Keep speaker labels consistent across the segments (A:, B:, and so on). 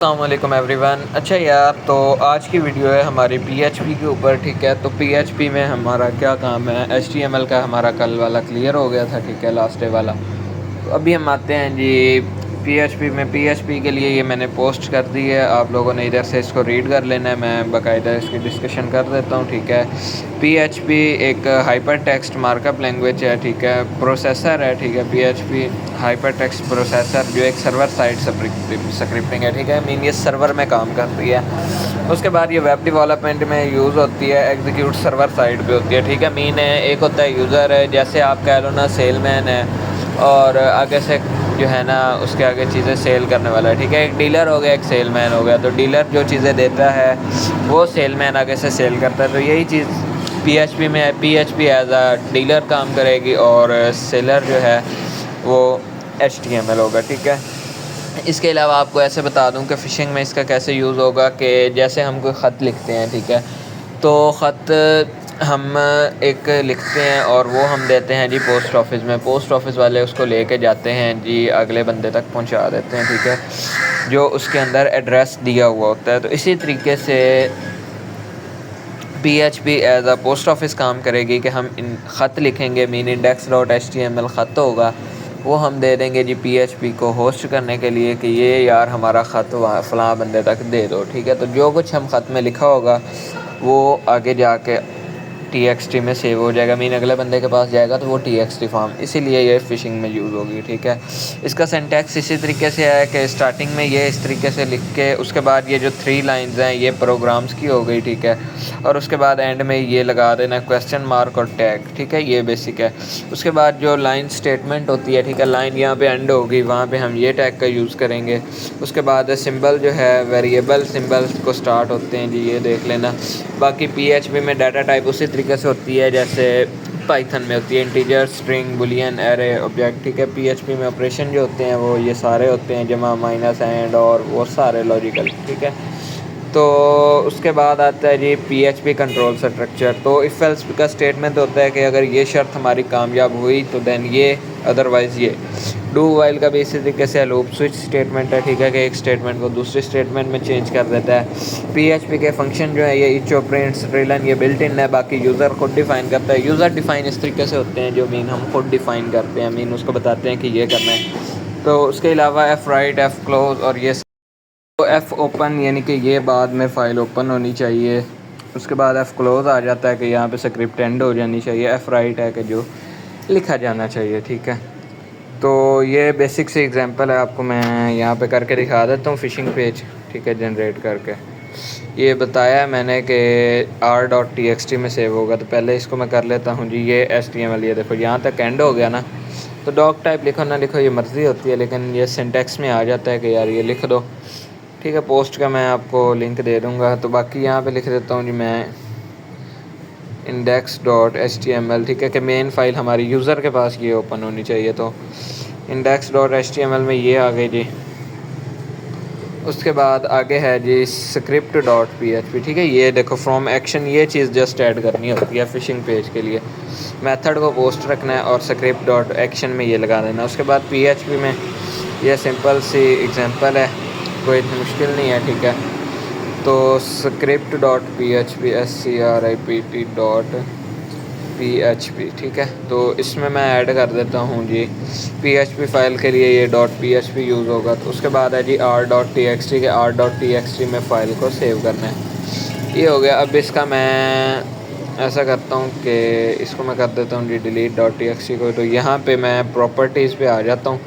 A: अस्सलामुअलैकुम एवरीवन। अच्छा यार, तो आज की वीडियो है हमारी पीएचपी के ऊपर। ठीक है, तो पीएचपी में हमारा क्या काम है। एचटीएमएल का हमारा कल वाला क्लियर हो गया था, ठीक है, लास्ट डे वाला। तो अभी हम आते हैं जी पीएचपी में। पीएचपी के लिए ये मैंने पोस्ट कर दी है, आप लोगों ने इधर से इसको रीड कर लेना है। मैं बाकायदा इसकी डिस्कशन कर देता हूँ, ठीक है। पीएचपी एक हाइपर टेक्स्ट मार्कअप लैंग्वेज है, ठीक है, प्रोसेसर है, ठीक है। पीएचपी हाइपर टेक्स्ट प्रोसेसर जो एक सर्वर साइड स्क्रिप्टिंग है, ठीक है। मीन ये सर्वर में काम करती है। उसके बाद ये वेब डेवलपमेंट में यूज़ होती है, एग्जीक्यूट सर्वर साइड पे होती है, ठीक है। मीन है एक होता है यूज़र है, जैसे आप कह लो ना सेलमैन है, और आगे से जो है ना उसके आगे चीज़ें सेल करने वाला है, ठीक है। एक डीलर हो गया, एक सेलमैन हो गया। तो डीलर जो चीज़ें देता है वो सेलमैन आगे से सेल करता है। तो यही चीज़ पीएचपी में है। पीएचपी एज अ डीलर काम करेगी और सेलर जो है वो एचटीएमएल होगा, ठीक है। इसके अलावा आपको ऐसे बता दूं कि फ़िशिंग में इसका कैसे यूज़ होगा कि जैसे हम कोई ख़त लिखते हैं, ठीक है, तो ख़त हम एक लिखते हैं और वो हम देते हैं जी पोस्ट ऑफिस में। पोस्ट ऑफिस वाले उसको लेके जाते हैं जी अगले बंदे तक पहुंचा देते हैं, ठीक है, जो उसके अंदर एड्रेस दिया हुआ होता है। तो इसी तरीके से PHP as a post office काम करेगी कि हम इन ख़त लिखेंगे, mean index dot H T M L ख़त होगा, वो हम दे देंगे जी पीएचपी को होस्ट करने के लिए कि ये यार हमारा ख़त फ़लाँ बंदे तक दे दो, ठीक है। तो जो कुछ हम ख़त में लिखा होगा वो आगे जाके टीएक्सटी में सेव हो जाएगा, मीन अगले बंदे के पास जाएगा तो वो टीएक्सटी फॉर्म, इसीलिए ये फ़िशिंग में यूज़ होगी, ठीक है। इसका सिंटैक्स इसी तरीके से है कि स्टार्टिंग में ये इस तरीके से लिख के उसके बाद ये जो 3 लाइंस हैं ये प्रोग्राम्स की हो गई, ठीक है, और उसके बाद एंड में ये लगा देना क्वेश्चन मार्क और टैग, ठीक है, ये बेसिक है। उसके बाद जो लाइन स्टेटमेंट होती है, ठीक है, लाइन यहाँ पे एंड होगी, वहाँ पे हम ये टैग का यूज़ करेंगे। उसके बाद सिंबल जो है वेरिएबल सिंबल को स्टार्ट होते हैं जी, ये देख लेना। बाकी पीएचपी में डाटा टाइप उसी तरीके से होती है जैसे पाइथन में होती है, integer, string, Boolean, array, object, ठीक है। पीएचपी में ऑपरेशन जो होते हैं वो ये सारे होते हैं, जमा, माइनस, एंड और वो सारे लॉजिकल, ठीक है। तो उसके बाद आता है जी पीएचपी कंट्रोल स्ट्रक्चर। तो इफ़ एल्स का स्टेटमेंट होता है कि अगर ये शर्त हमारी कामयाब हुई तो देन ये, अदरवाइज़ ये। डू वाइल का भी इसी तरीके से लूप स्विच स्टेटमेंट है, ठीक है, कि एक स्टेटमेंट को दूसरे स्टेटमेंट में चेंज कर देता है। पीएचपी के फंक्शन जो है ये इच, ऑपरेंड, स्ट्रिलन, ये बिल्ट इन है, बाकी यूज़र खुद डिफ़ाइन करता है। यूज़र डिफ़ाइन इस तरीके से होते हैं जो मीन हम खुद डिफ़ाइन करते हैं, मीन उसको बताते हैं कि ये करना है। तो उसके अलावा एफ़ राइट, एफ़ क्लोज और ये तो एफ़ ओपन यानी कि ये बाद में फ़ाइल ओपन होनी चाहिए। उसके बाद एफ़ क्लोज़ आ जाता है कि यहाँ पे स्क्रिप्ट एंड हो जानी चाहिए। एफ़ राइट है कि जो लिखा जाना चाहिए, ठीक है। तो ये बेसिक से एग्जांपल है, आपको मैं यहाँ पे करके दिखा देता हूँ फ़िशिंग पेज, ठीक है, जनरेट करके। ये बताया है मैंने कि r.txt में सेव होगा, तो पहले इसको मैं कर लेता हूँ जी। ये HTML, ये देखो यहाँ तक एंड हो गया ना। तो डॉक टाइप लिखो ना लिखो ये मर्ज़ी होती है, लेकिन ये सिंटैक्स में आ जाता है कि यार ये लिख दो, ठीक है। पोस्ट का मैं आपको लिंक दे दूँगा। तो बाकी यहाँ पे लिख देता हूँ जी मैं index.html, ठीक है, कि मेन फ़ाइल हमारी यूज़र के पास ये ओपन होनी चाहिए। तो index.html में ये आ गई जी। उसके बाद आगे है जी script.php, ठीक है। ये देखो फ्रॉम एक्शन, ये चीज़ जस्ट ऐड करनी होती है फ़िशिंग पेज के लिए। मेथड को पोस्ट रखना है और script.action में ये लगा देना। उसके बाद php में ये सिंपल सी एग्जांपल है, कोई इतनी मुश्किल नहीं है, ठीक है। तो script.php, script.php, ठीक है। तो इसमें मैं ऐड कर देता हूँ जी php फ़ाइल के लिए ये .php यूज़ होगा। तो उसके बाद है जी r.txt के r.txt में फ़ाइल को सेव करना है। ये हो गया। अब इसका मैं ऐसा करता हूँ कि इसको मैं कर देता हूँ जी delete.txt को। तो यहाँ पे मैं प्रॉपर्टीज़ पे आ जाता हूँ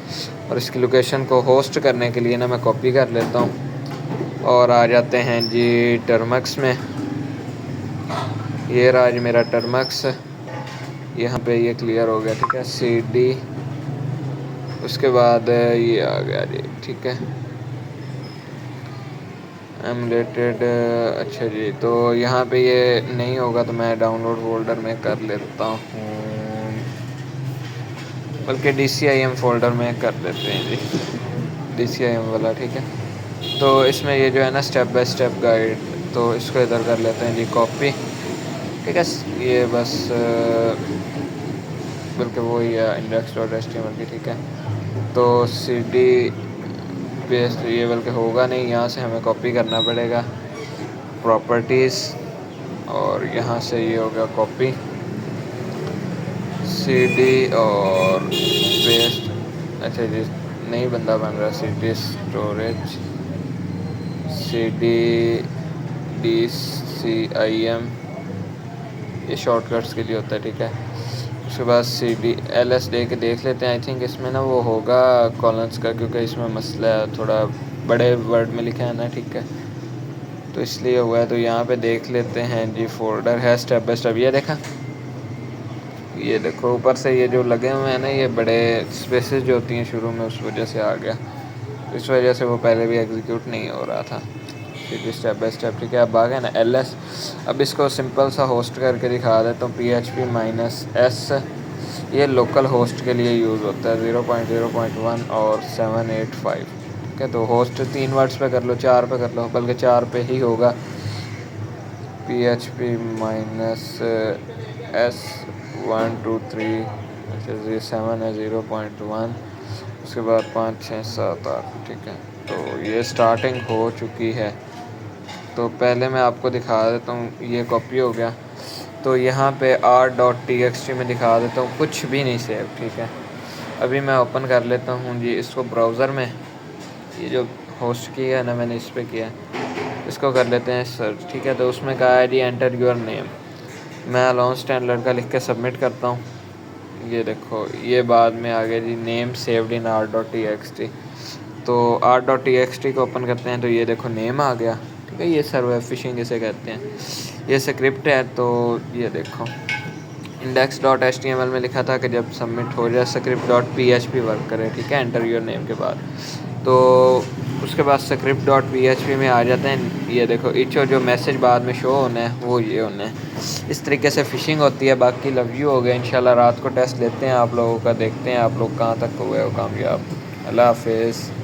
A: और इसकी लोकेशन को होस्ट करने के लिए ना मैं कॉपी कर लेता हूँ और आ जाते हैं जी टर्मक्स में। ये रहा जी मेरा टर्मक्स, यहाँ पे ये क्लियर हो गया, ठीक है। cd, उसके बाद ये आ गया जी, ठीक है, एमुलेटेड। अच्छा जी, तो यहाँ पे ये नहीं होगा तो मैं डाउनलोड फोल्डर में कर लेता हूँ, बल्कि DCIM फ़ोल्डर में कर देते हैं जी, DCIM वाला, ठीक है। तो इसमें ये जो है ना स्टेप बाय स्टेप गाइड, तो इसको इधर कर लेते हैं जी कॉपी, ठीक है। ये बस बल्कि वो ही है index.html की, ठीक है। तो cd पेस्ट, ये बल्कि होगा नहीं, यहाँ से हमें कॉपी करना पड़ेगा प्रॉपर्टीज़, और यहाँ से ये हो गया कॉपी CD और पेस्ट। अच्छा जी, नहीं बंदा बन रहा, CD स्टोरेज CDDCIM, ये शॉर्टकट्स के लिए होता है, ठीक है। उसके बाद CDLS दे के देख लेते हैं। आई थिंक इसमें ना वो होगा कॉलम्स का, क्योंकि इसमें मसला है, थोड़ा बड़े वर्ड में लिखा है ना, ठीक है, तो इसलिए हुआ है। तो यहाँ पे देख लेते हैं जी, फोल्डर है स्टेप बाय स्टेप, ये देखा, ये देखो ऊपर से ये जो लगे हुए हैं ना, ये बड़े स्पेसेस जो होती हैं शुरू में, उस वजह से आ गया, इस वजह से वो पहले भी एग्जीक्यूट नहीं हो रहा था। फिर स्टेप बाय स्टेप, ठीक है। अब आ गया ना LS। अब इसको सिंपल सा होस्ट करके दिखा देता हूँ, PHP-S, ये लोकल होस्ट के लिए यूज़ होता है, 0.0.1 और 785, ठीक है। तो होस्ट 3 वर्ड्स पे कर लो, 4 पे कर लो, बल्कि 4 पे ही होगा। PHP-S 1 2 3, अच्छा 7 है, 0.1, उसके बाद 5 6 7 8, ठीक है। तो ये स्टार्टिंग हो चुकी है। तो पहले मैं आपको दिखा देता हूँ, ये कॉपी हो गया। तो यहाँ पे r.txt में दिखा देता हूँ, कुछ भी नहीं सेव, ठीक है। अभी मैं ओपन कर लेता हूँ जी इसको ब्राउज़र में, ये जो होस्ट किया है ना मैंने, इस पर किया है, इसको कर लेते हैं सर्च, ठीक है। तो उसमें कहा है जी एंटर योर नेम, मैं अलोन स्टैंडर्ड का लिख के सबमिट करता हूँ। ये देखो, ये बाद में आ गया जी नेम सेव्ड इन r.txt। तो r.txt को ओपन करते हैं, तो ये देखो नेम आ गया, ठीक है। ये सर्वर फिशिंग इसे कहते हैं, ये स्क्रिप्ट है। तो ये देखो index.html में लिखा था कि जब सबमिट हो जाए script.php वर्क करे, ठीक है, एंटर योर नेम के बाद। तो उसके बाद script.php में आ जाते हैं, ये देखो इच, जो मैसेज बाद में शो होना है वो ये होना है। इस तरीके से फ़िशिंग होती है। बाकी लव यू हो गया। इंशाल्लाह रात को टेस्ट लेते हैं आप लोगों का, देखते हैं आप लोग कहाँ तक हुए हो कामयाब। अल्लाह हाफिज़।